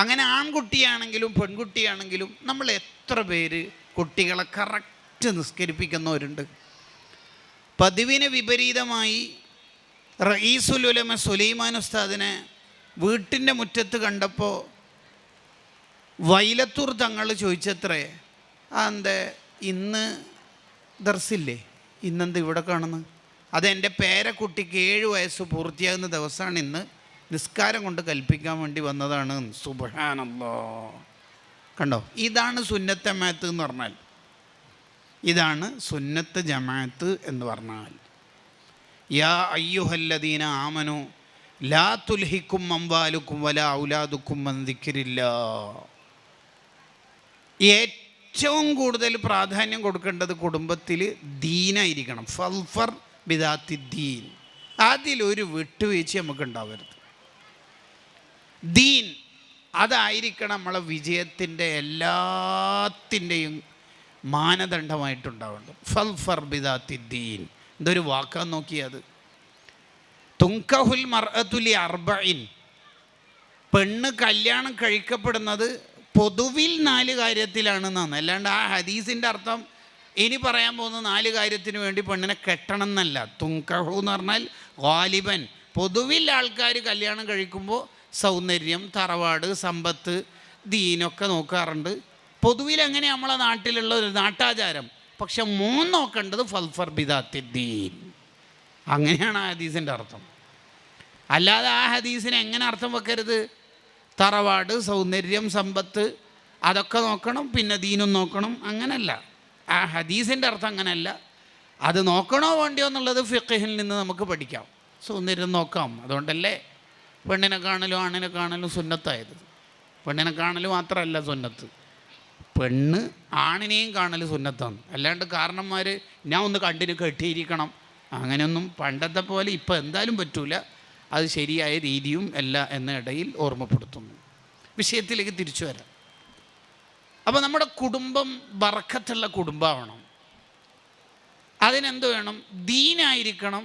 അങ്ങനെ ആൺകുട്ടിയാണെങ്കിലും പെൺകുട്ടിയാണെങ്കിലും നമ്മൾ എത്ര പേര് കുട്ടികളെ കറക്റ്റ് നിസ്കരിപ്പിക്കുന്നവരുണ്ട്? പതിവിന് വിപരീതമായി റഈസുൽ ഉലമ സുലൈമാൻ ഉസ്താദിനെ വീട്ടിൻ്റെ മുറ്റത്ത് കണ്ടപ്പോൾ വൈലത്തൂർ തങ്ങൾ ചോദിച്ചത്രേ, അതെന്താ ഇന്ന് ദർസില്ലേ, ഇന്നെന്ത് ഇവിടെ കാണുന്നു? അതെൻ്റെ പേരക്കുട്ടിക്ക് 7 വയസ്സ് പൂർത്തിയാകുന്ന ദിവസമാണ് ഇന്ന്, നിസ്കാരം കൊണ്ട് കൽപ്പിക്കാൻ വേണ്ടി വന്നതാണ്. സുബ്ഹാനല്ലാഹ്. കണ്ടോ, ഇതാണ് സുന്നത്ത് ജമാഅത്ത് എന്ന് പറഞ്ഞാൽ. ഇതാണ് സുന്നത്ത് ജമാഅത്ത് എന്ന് പറഞ്ഞാൽ. യാ അയ്യുഹല്ലദീന ആമനു ലാ തുൽഹിക്കും അംവാലുക്കും വലാ ഔലാദുക്കും അൻ ദിക്രില്ലാഹ്. ഏറ്റവും കൂടുതൽ പ്രാധാന്യം കൊടുക്കേണ്ടത് കുടുംബത്തിൽ ദീനായിരിക്കണം. ഫൽഫർ ബിദാത്തി ദീൻ. അതിലൊരു വിട്ടുവീഴ്ച നമുക്ക് ഉണ്ടാവരുത്. ദീൻ അതായിരിക്കണം നമ്മളെ വിജയത്തിൻ്റെ എല്ലാത്തിൻ്റെയും മാനദണ്ഡമായിട്ടുണ്ടാവേണ്ടത്. ഫൽഫർ ബിദാത്തി ദീൻ. എന്തൊരു വാക്കാൻ നോക്കിയത്. തുങ്കഹുൽ മർഅത്തുലി അർബഇൻ. പെണ്ണ് കല്യാണം കഴിക്കപ്പെടുന്നത് പൊതുവിൽ 4 കാര്യത്തിലാണെന്നാണ്. അല്ലാണ്ട് ആ ഹദീസിൻ്റെ അർത്ഥം ഇനി പറയാൻ പോകുന്ന 4 കാര്യത്തിന് വേണ്ടി പെണ്ണിനെ കെട്ടണം എന്നല്ല. തുങ്കഹു എന്ന് പറഞ്ഞാൽ ഗാലിബൻ, പൊതുവിൽ ആൾക്കാർ കല്യാണം കഴിക്കുമ്പോൾ സൗന്ദര്യം, തറവാട്, സമ്പത്ത്, ദീനൊക്കെ നോക്കാറുണ്ട്. പൊതുവിൽ അങ്ങനെ നമ്മളെ നാട്ടിലുള്ള ഒരു നാട്ടാചാരം. പക്ഷെ 3 നോക്കേണ്ടത് ഫൽഫർ ബിദാത്തി ദീൻ. അങ്ങനെയാണ് ആ ഹദീസിൻ്റെ അർത്ഥം. അല്ലാതെ ആ ഹദീസിന് എങ്ങനെ അർത്ഥം വെക്കരുത്? തറവാട്, സൗന്ദര്യം, സമ്പത്ത് അതൊക്കെ നോക്കണം, പിന്നെ ദീനും നോക്കണം, അങ്ങനല്ല. ആ ഹദീസിൻ്റെ അർത്ഥം അങ്ങനെയല്ല. അത് നോക്കണോ വേണ്ടിയോ എന്നുള്ളത് ഫിഖ്ഹിൽ നിന്ന് നമുക്ക് പഠിക്കാം. സൗന്ദര്യം നോക്കാം. അതുകൊണ്ടല്ലേ പെണ്ണിനെ കാണലും ആണിനെ കാണലും സുന്നത്തായത്. പെണ്ണിനെ കാണൽ മാത്രമല്ല സുന്നത്ത്, പെണ്ണ് ആണിനെയും കാണൽ സുന്നത്താണ്. അല്ലാണ്ട് കാരണന്മാർ ഞാൻ ഒന്ന് കണ്ടിന് കെട്ടിയിരിക്കണം അങ്ങനെയൊന്നും പണ്ടത്തെ പോലെ ഇപ്പം എന്തായാലും പറ്റൂല. അത് ശരിയായ രീതിയും അല്ല എന്ന ഇടയിൽ ഓർമ്മപ്പെടുത്തുന്നു. വിഷയത്തിലേക്ക് തിരിച്ചു വരാം. അപ്പോൾ നമ്മുടെ കുടുംബം ബറക്കത്തുള്ള കുടുംബമാവണം. അതിനെന്ത് വേണം? ദീനായിരിക്കണം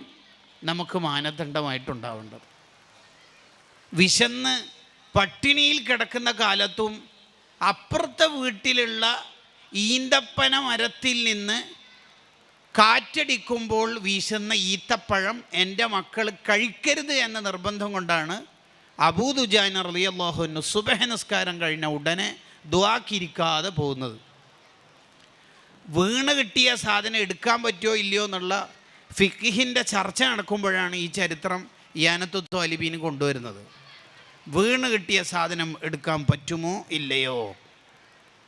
നമുക്ക് മാനദണ്ഡമായിട്ടുണ്ടാവേണ്ടത്. വിശന്ന് പട്ടിണിയിൽ കിടക്കുന്ന കാലത്തും അപ്പുറത്തെ വീട്ടിലുള്ള ഈന്തപ്പന മരത്തിൽ നിന്ന് കാറ്റടിക്കുമ്പോൾ വീശുന്ന ഈത്തപ്പഴം എൻ്റെ മക്കൾ കഴിക്കരുത് എന്ന നിർബന്ധം കൊണ്ടാണ് അബൂ ദുജാന റളിയല്ലാഹു അൻഹു സുബ്ഹ് നിസ്കാരം കഴിഞ്ഞ ഉടനെ ദുആക്കിരിക്കാതെ പോകുന്നത്. വീണ് കിട്ടിയ സാധനം എടുക്കാൻ പറ്റുമോ ഇല്ലയോ എന്നുള്ള ഫിഖ്ഹിൻ്റെ ചർച്ച നടക്കുമ്പോഴാണ് ഈ ചരിത്രം ഇയാനത്തു ത്വാലിബീൻ കൊണ്ടുവരുന്നത്. വീണ് കിട്ടിയ സാധനം എടുക്കാൻ പറ്റുമോ ഇല്ലയോ?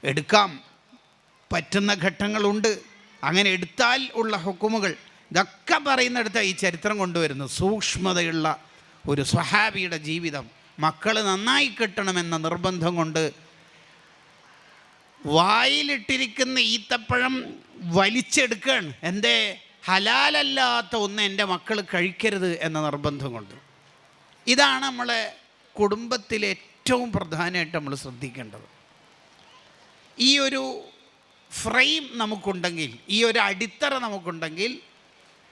എടുക്കാം, പറ്റുന്ന ഘട്ടങ്ങളുണ്ട്. അങ്ങനെ എടുത്താൽ ഉള്ള ഹുക്കുമുകൾ ഇതൊക്കെ പറയുന്നിടത്ത് ഈ ചരിത്രം കൊണ്ടുവരുന്നു. സൂക്ഷ്മതയുള്ള ഒരു സ്വഹാബിയുടെ ജീവിതം. മക്കൾ നന്നായി കിട്ടണമെന്ന നിർബന്ധം കൊണ്ട് വായിലിട്ടിരിക്കുന്ന ഈത്തപ്പഴം വലിച്ചെടുക്കുകയാണ്. എന്തേ? ഹലാലല്ലാത്ത ഒന്ന് എൻ്റെ മക്കൾ കഴിക്കരുത് എന്ന നിർബന്ധം കൊണ്ട്. ഇതാണ് നമ്മളെ കുടുംബത്തിലെ ഏറ്റവും പ്രധാനമായിട്ട് നമ്മൾ ശ്രദ്ധിക്കേണ്ടത്. ഈ ഒരു ഫ്രെയിം നമുക്കുണ്ടെങ്കിൽ, ഈ ഒരു അടിത്തറ നമുക്കുണ്ടെങ്കിൽ,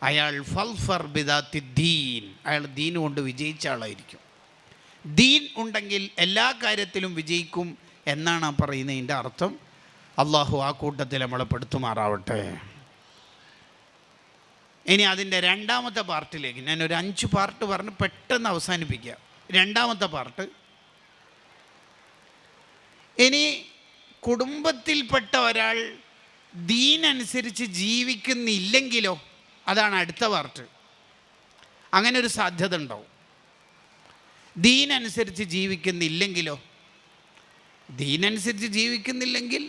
അയാൾ ഫൽഫർ ബിദാത്തി ദീൻ, അയാൾ ദീൻ കൊണ്ട് വിജയിച്ച ആളായിരിക്കും. ദീൻ ഉണ്ടെങ്കിൽ എല്ലാ കാര്യത്തിലും വിജയിക്കും എന്നാണ് പറയുന്നതിൻ്റെ അർത്ഥം. അള്ളാഹു ആ കൂട്ടത്തിൽ നമ്മളെ പെടുത്തുമാറാവട്ടെ. ഇനി അതിൻ്റെ രണ്ടാമത്തെ പാർട്ടിലേക്ക് ഞാനൊരു 5 പാർട്ട് പറഞ്ഞ് പെട്ടെന്ന് അവസാനിപ്പിക്കുക. രണ്ടാമത്തെ പാർട്ട്, ഇനി കുടുംബത്തിൽപ്പെട്ട ഒരാൾ ദീനനുസരിച്ച് ജീവിക്കുന്നില്ലെങ്കിലോ? അതാണ് അടുത്ത പാർട്ട്. അങ്ങനെ ഒരു സാധ്യത ഉണ്ടാവും. ദീനനുസരിച്ച് ജീവിക്കുന്നില്ലെങ്കിലോ? ദീനനുസരിച്ച് ജീവിക്കുന്നില്ലെങ്കിൽ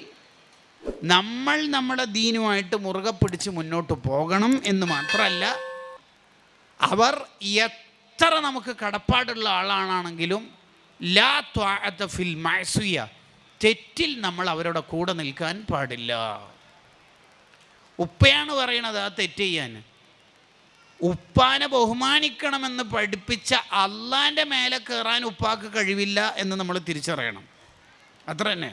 നമ്മൾ നമ്മുടെ ദീനുമായിട്ട് മുറുകെ പിടിച്ച് മുന്നോട്ട് പോകണം എന്ന് മാത്രമല്ല, അവർ എത്ര നമുക്ക് കടപ്പാടുള്ള ആളാണെങ്കിലും ലാ ത്വാഅത ഫിൽ മഅസിയ, തെറ്റിൽ നമ്മൾ അവരുടെ കൂടെ നിൽക്കാൻ പാടില്ല. ഉപ്പയാണ് പറയണത് ആ തെറ്റ് ചെയ്യാൻ. ഉപ്പാനെ ബഹുമാനിക്കണമെന്ന് പഠിപ്പിച്ച അള്ളാൻ്റെ മേലെ കയറാൻ ഉപ്പാക്ക് കഴിവില്ല എന്ന് നമ്മൾ തിരിച്ചറിയണം. അത്ര തന്നെ.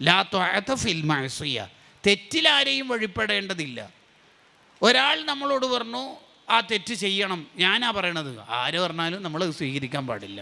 ലാ ത്വഅത ഫിൽ മഅസിയ, തെറ്റിലാരെയും വഴിപ്പെടേണ്ടതില്ല. ഒരാൾ നമ്മളോട് പറഞ്ഞു ആ തെറ്റ് ചെയ്യണം, ഞാനാ പറയണത്, ആര് പറഞ്ഞാലും നമ്മൾ സ്വീകരിക്കാൻ പാടില്ല.